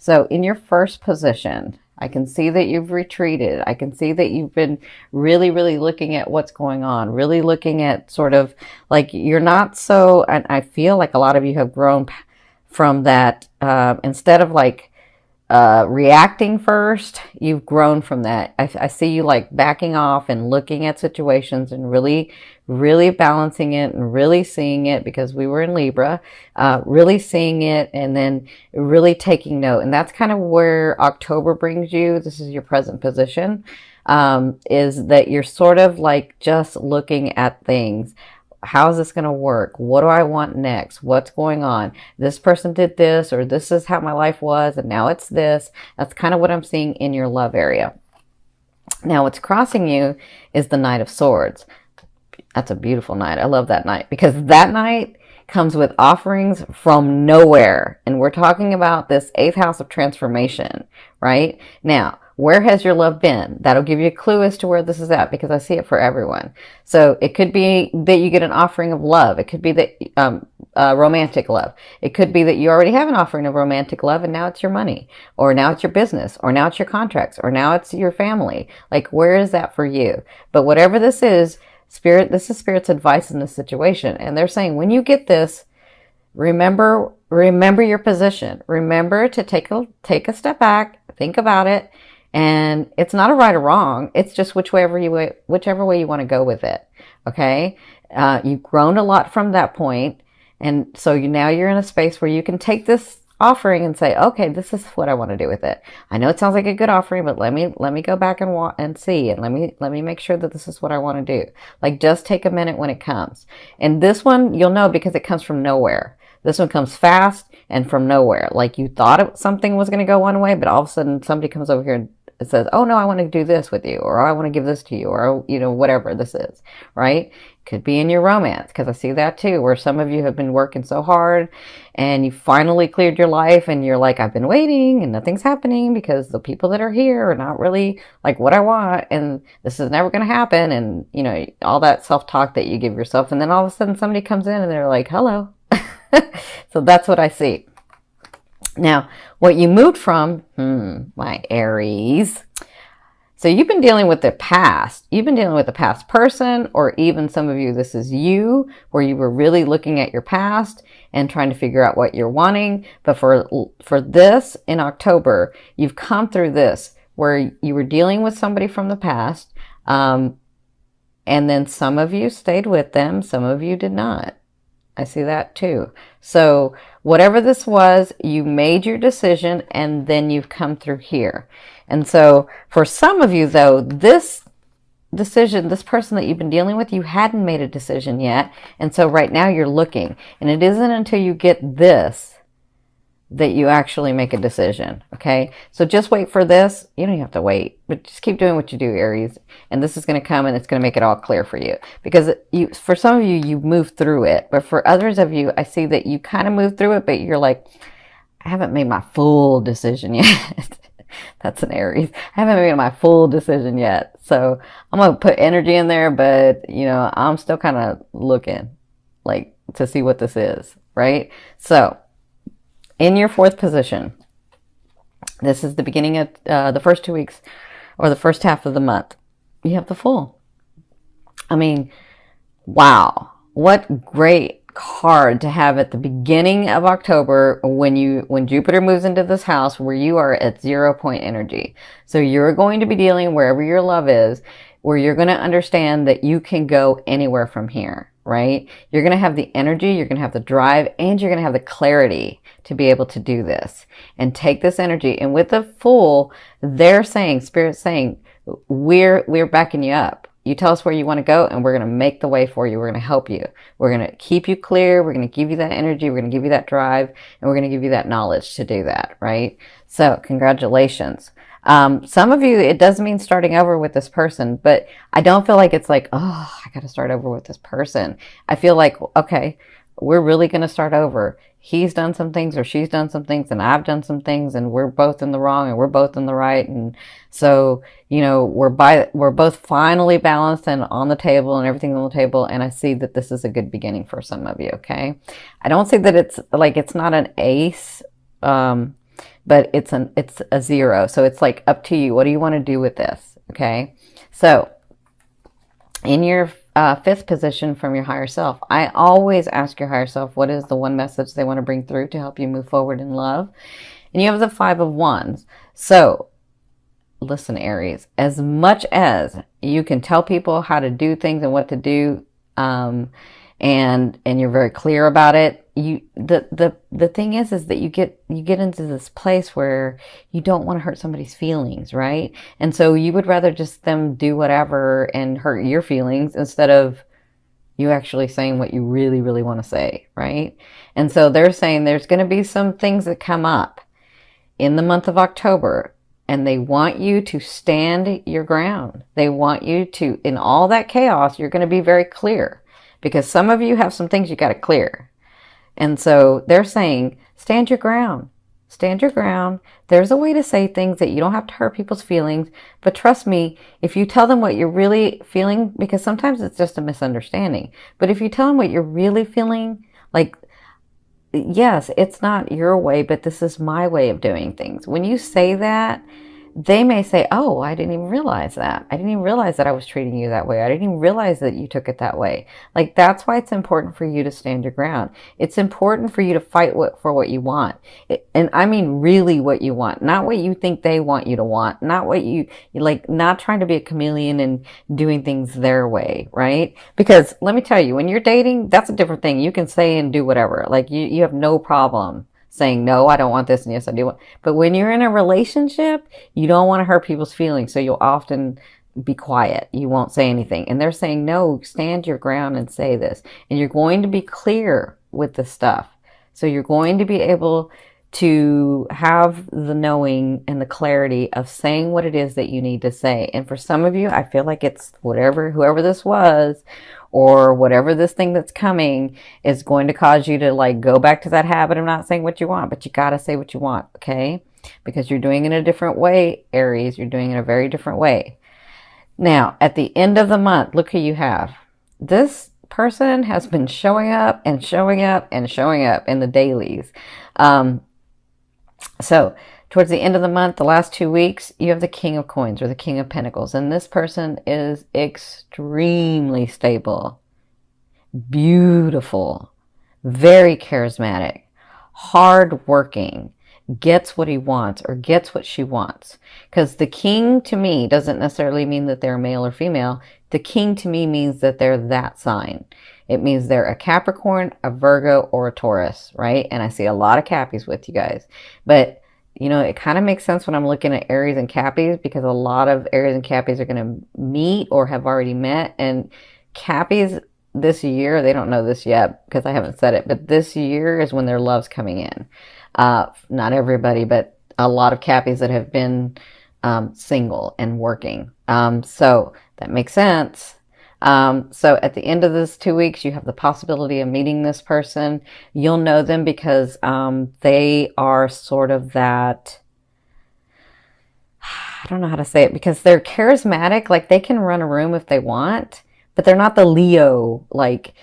So in your first position, I can see that you've retreated. I can see that you've been really, really looking at what's going on, really looking at sort of like you're not so, and I feel like a lot of you have grown from that. Instead of like reacting first, you've grown from that. I see you like backing off and looking at situations and really, really balancing it and really seeing it, because we were in Libra, really seeing it and then really taking note. And that's kind of where October brings you. This is your present position, is that you're sort of like just looking at things. How is this going to work? What do I want next? What's going on? This person did this, or this is how my life was, and now it's this. That's kind of what I'm seeing in your love area. Now, what's crossing you is the Knight of Swords. That's a beautiful night. I love that night, because that night comes with offerings from nowhere. And we're talking about this 8th house of transformation, right? Now, where has your love been? That'll give you a clue as to where this is at, because I see it for everyone. So it could be that you get an offering of love. It could be that romantic love. It could be that you already have an offering of romantic love and now it's your money, or now it's your business, or now it's your contracts, or now it's your family. Like, where is that for you? But whatever this is, Spirit, this is Spirit's advice in this situation. And they're saying, when you get this, remember your position. Remember to take a step back, think about it. And it's not a right or wrong. It's just whichever way you want to go with it. Okay. You've grown a lot from that point. And so now you're in a space where you can take this offering and say, okay, this is what I want to do with it. I know it sounds like a good offering, but let me go back and see, and let me make sure that this is what I want to do. Like, just take a minute when it comes. And this one, you'll know because it comes from nowhere. This one comes fast and from nowhere. Like, you thought something was going to go one way, but all of a sudden somebody comes over here and it says, oh no, I want to do this with you, or I want to give this to you, or, you know, whatever this is, right? Could be in your romance, because I see that too, where some of you have been working so hard and you finally cleared your life and you're like, I've been waiting and nothing's happening because the people that are here are not really like what I want, and this is never going to happen. And, you know, all that self-talk that you give yourself. And then all of a sudden somebody comes in and they're like, hello. So that's what I see. Now, what you moved from, my Aries. So you've been dealing with the past. You've been dealing with a past person, or even some of you, this is you, where you were really looking at your past and trying to figure out what you're wanting. But for this in October, you've come through this where you were dealing with somebody from the past. And then some of you stayed with them. Some of you did not. I see that too. So whatever this was, you made your decision and then you've come through here. And so for some of you though, this decision, this person that you've been dealing with, you hadn't made a decision yet. And so right now you're looking, and it isn't until you get this that you actually make a decision. Okay. So just wait for this. You don't have to wait, but just keep doing what you do, Aries. And this is going to come and it's going to make it all clear for you, because for some of you, you move through it, but for others of you, I see that you kind of move through it, but you're like, I haven't made my full decision yet. That's an Aries. I haven't made my full decision yet. So I'm going to put energy in there, but you know, I'm still kind of looking like to see what this is. Right. So in your 4th position, this is the beginning of the first 2 weeks, or the first half of the month. You have the Fool. I mean, wow, what great card to have at the beginning of October when Jupiter moves into this house where you are at 0 point energy. So you're going to be dealing wherever your love is, where you're going to understand that you can go anywhere from here. Right? You're going to have the energy, you're going to have the drive, and you're going to have the clarity to be able to do this and take this energy. And with the Fool, they're saying, Spirit's saying, we're backing you up. You tell us where you want to go and we're going to make the way for you. We're going to help you. We're going to keep you clear. We're going to give you that energy. We're going to give you that drive, and we're going to give you that knowledge to do that. Right? So congratulations. Some of you, it does mean starting over with this person, but I don't feel like it's like, oh, I got to start over with this person. I feel like, okay, we're really going to start over. He's done some things or she's done some things and I've done some things, and we're both in the wrong and we're both in the right. And so, you know, we're both finally balanced and on the table and everything's on the table. And I see that this is a good beginning for some of you. Okay. I don't see that it's like, it's not an ace, but it's a 0. So it's like up to you. What do you want to do with this? Okay. So in your fifth position from your higher self, I always ask your higher self, what is the one message they want to bring through to help you move forward in love? And you have the 5 of Wands. So listen, Aries, as much as you can tell people how to do things and what to do, and you're very clear about it, the thing is that you get into this place where you don't want to hurt somebody's feelings, right? And so you would rather just them do whatever and hurt your feelings instead of you actually saying what you really, really want to say, right? And so they're saying there's going to be some things that come up in the month of October, and they want you to stand your ground. They want you to, in all that chaos, you're going to be very clear, because some of you have some things you got to clear. And so they're saying, stand your ground. Stand your ground. There's a way to say things that you don't have to hurt people's feelings. But trust me, if you tell them what you're really feeling, because sometimes it's just a misunderstanding, but if you tell them what you're really feeling, like, yes, it's not your way, but this is my way of doing things. When you say that, they may say, oh, I didn't even realize that. I didn't even realize that I was treating you that way. I didn't even realize that you took it that way. Like, that's why it's important for you to stand your ground. It's important for you to fight for what you want. And I mean really what you want, not what you think they want you to want, not what you like, not trying to be a chameleon and doing things their way, right? Because let me tell you, when you're dating, that's a different thing. You can say and do whatever. Like, you have no problem saying, no, I don't want this, and yes, I do want. But when you're in a relationship, you don't want to hurt people's feelings, so you'll often be quiet. You won't say anything. And they're saying, no, stand your ground and say this. And you're going to be clear with the stuff. So you're going to be able to have the knowing and the clarity of saying what it is that you need to say. And for some of you, I feel like it's whoever this was, or whatever this thing that's coming is going to cause you to like go back to that habit of not saying what you want, but you got to say what you want, okay? Because you're doing it in a different way, Aries. You're doing it in a very different way. Now, at the end of the month, look who you have. This person has been showing up and showing up and showing up in the dailies. So towards the end of the month, the last 2 weeks, you have the King of Coins or the King of Pentacles. And this person is extremely stable, beautiful, very charismatic, hardworking, gets what he wants or gets what she wants. Because the King to me doesn't necessarily mean that they're male or female. The King to me means that they're that sign. It means they're a Capricorn, a Virgo, or a Taurus, right? And I see a lot of Cappies with you guys. But, you know, it kind of makes sense when I'm looking at Aries and Cappies, because a lot of Aries and Cappies are going to meet or have already met. And Cappies this year, they don't know this yet because I haven't said it, but this year is when their love's coming in. Not everybody, but a lot of Cappies that have been single and working. So that makes sense. So at the end of this 2 weeks, you have the possibility of meeting this person. You'll know them because they are sort of that, I don't know how to say it, because they're charismatic. Like, they can run a room if they want, but they're not the Leo, like,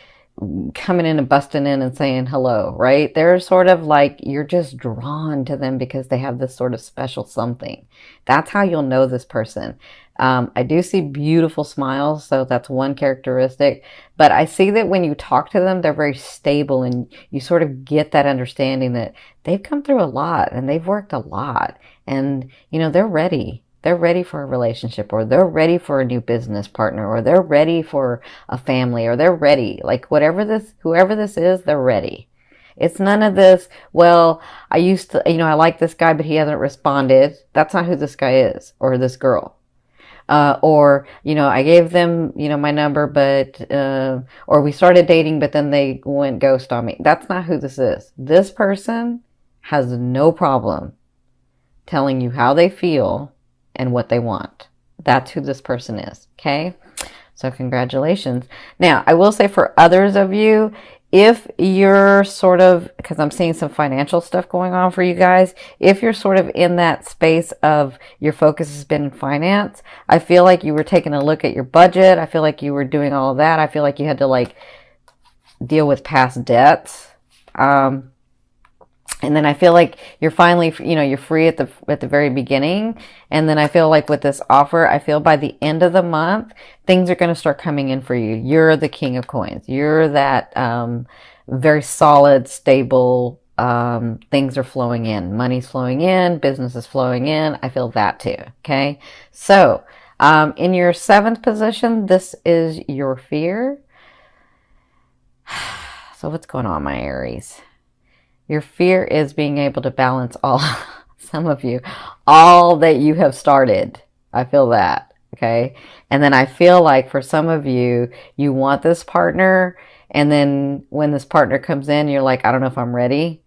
coming in and busting in and saying hello, right? They're sort of like, you're just drawn to them because they have this sort of special something. That's how you'll know this person. I do see beautiful smiles, so that's one characteristic. But I see that when you talk to them, they're very stable, and you sort of get that understanding that they've come through a lot and they've worked a lot. And, you know, they're ready. They're ready for a relationship, or they're ready for a new business partner, or they're ready for a family, or they're ready. Like, whoever this is, they're ready. It's none of this, well, I used to, you know, I like this guy, but he hasn't responded. That's not who this guy is, or this girl. Or, you know, I gave them, you know, my number, but, or we started dating, but then they went ghost on me. That's not who this is. This person has no problem telling you how they feel and what they want. That's who this person is. Okay. So congratulations. Now, I will say for others of you, if you're sort of, because I'm seeing some financial stuff going on for you guys, if you're sort of in that space of your focus has been in finance, I feel like you were taking a look at your budget. I feel like you were doing all of that. I feel like you had to like deal with past debts. And then I feel like you're finally, you're free at the very beginning. And then I feel like with this offer, I feel by the end of the month, things are going to start coming in for you. You're the king of coins. You're that very solid, stable, things are flowing in. Money's flowing in, business is flowing in. I feel that too. Okay. So, in your seventh position, this is your fear. So what's going on, my Aries? Your fear is being able to balance all, some of you, all that you have started. I feel that. Okay. And then I feel like for some of you, you want this partner. And then when this partner comes in, you're like, I don't know if I'm ready.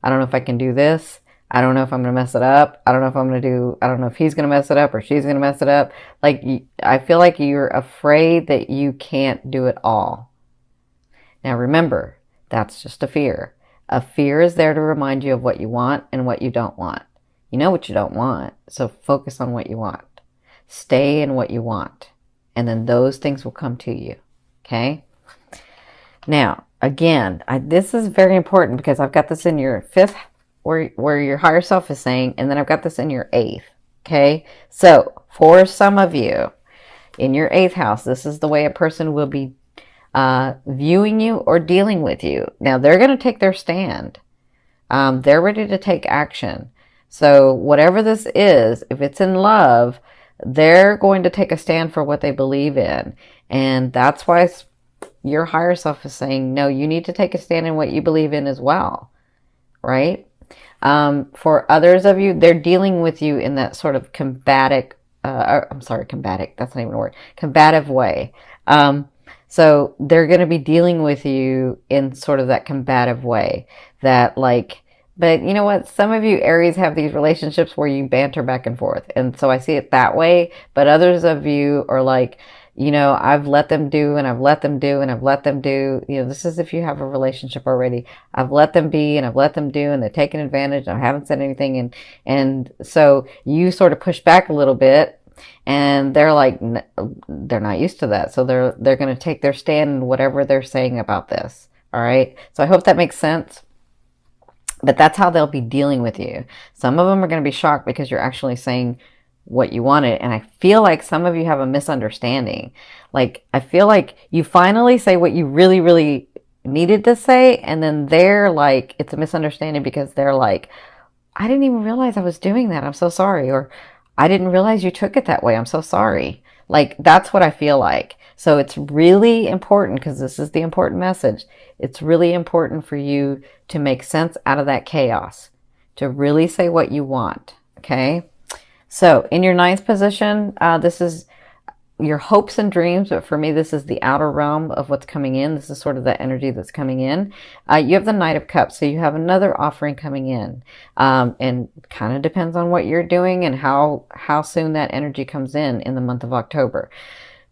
I don't know if I can do this. I don't know if I'm going to mess it up. I don't know if I don't know if he's going to mess it up or she's going to mess it up. Like, I feel like you're afraid that you can't do it all. Now remember, that's just a fear. A fear is there to remind you of what you want and what you don't want. You know what you don't want, so focus on what you want. Stay in what you want, and then those things will come to you, okay? Now, again, this is very important because I've got this in your fifth, where your higher self is saying, and then I've got this in your eighth, okay? So, for some of you, in your eighth house, this is the way a person will be viewing you or dealing with you. Now they're going to take their stand. They're ready to take action. So whatever this is, if it's in love, they're going to take a stand for what they believe in. And that's why your higher self is saying, no, you need to take a stand in what you believe in as well. Right? For others of you, they're dealing with you in that sort of combative, that's not even a word, combative way. So they're going to be dealing with you in sort of that combative way that like, but you know what? Some of you Aries have these relationships where you banter back and forth. And so I see it that way. But others of you are like, I've let them do and I've let them do and I've let them do. This is if you have a relationship already. I've let them be and I've let them do and they're taking advantage. And I haven't said anything. And so you sort of push back a little bit. And they're like, they're not used to that. So they're going to take their stand in whatever they're saying about this. All right. So I hope that makes sense. But that's how they'll be dealing with you. Some of them are going to be shocked because you're actually saying what you wanted. And I feel like some of you have a misunderstanding. Like, I feel like you finally say what you really, really needed to say. And then they're like, it's a misunderstanding because they're like, I didn't even realize I was doing that. I'm so sorry. Or I didn't realize you took it that way. I'm so sorry. Like, that's what I feel like. So it's really important, because this is the important message. It's really important for you to make sense out of that chaos, to really say what you want. Okay. So in your ninth position, this is your hopes and dreams, but for me, this is the outer realm of what's coming in. This is sort of the energy that's coming in. You have the Knight of Cups, so you have another offering coming in, and kind of depends on what you're doing and how soon that energy comes in the month of October.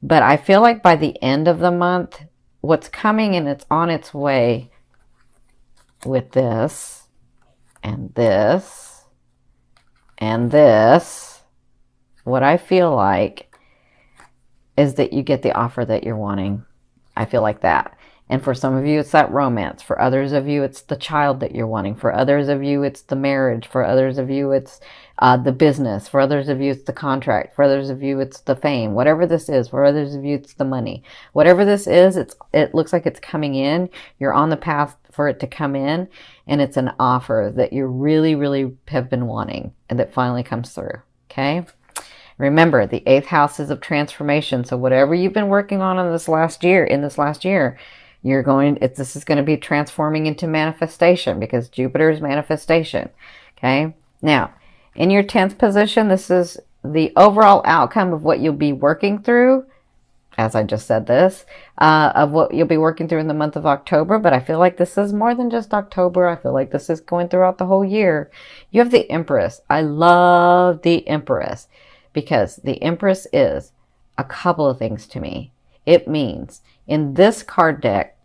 But I feel like by the end of the month, what's coming and it's on its way with this and this and this, what I feel like is that you get the offer that you're wanting. I feel like that. And for some of you, it's that romance. For others of you, it's the child that you're wanting. For others of you, it's the marriage. For others of you, it's the business. For others of you, it's the contract. For others of you, it's the fame. Whatever this is. For others of you, it's the money. Whatever this is, it looks like it's coming in. You're on the path for it to come in. And it's an offer that you really, really have been wanting and that finally comes through. Okay? Remember, the 8th house is of transformation. So whatever you've been working on in this last year, this is going to be transforming into manifestation, because Jupiter is manifestation. Okay. Now, in your 10th position, this is the overall outcome of what you'll be working through. As I just said this, of what you'll be working through in the month of October. But I feel like this is more than just October. I feel like this is going throughout the whole year. You have the Empress. I love the Empress, because the Empress is a couple of things to me. It means in this card deck,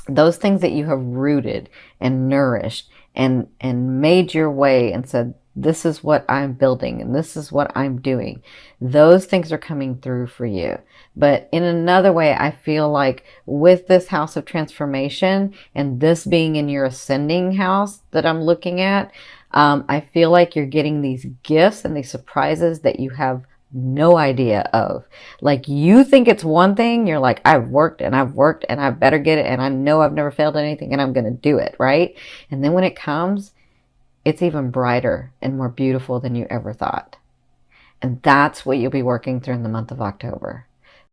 those things that you have rooted and nourished and made your way and said, This is what I'm building and this is what I'm doing. Those things are coming through for you. But in another way, I feel like with this house of transformation and this being in your ascending house that I'm looking at, I feel like you're getting these gifts and these surprises that you have no idea of. Like you think it's one thing, you're like, I've worked and I've worked and I better get it and I know I've never failed anything and I'm going to do it, right? And then when it comes, it's even brighter and more beautiful than you ever thought. And that's what you'll be working through in the month of October.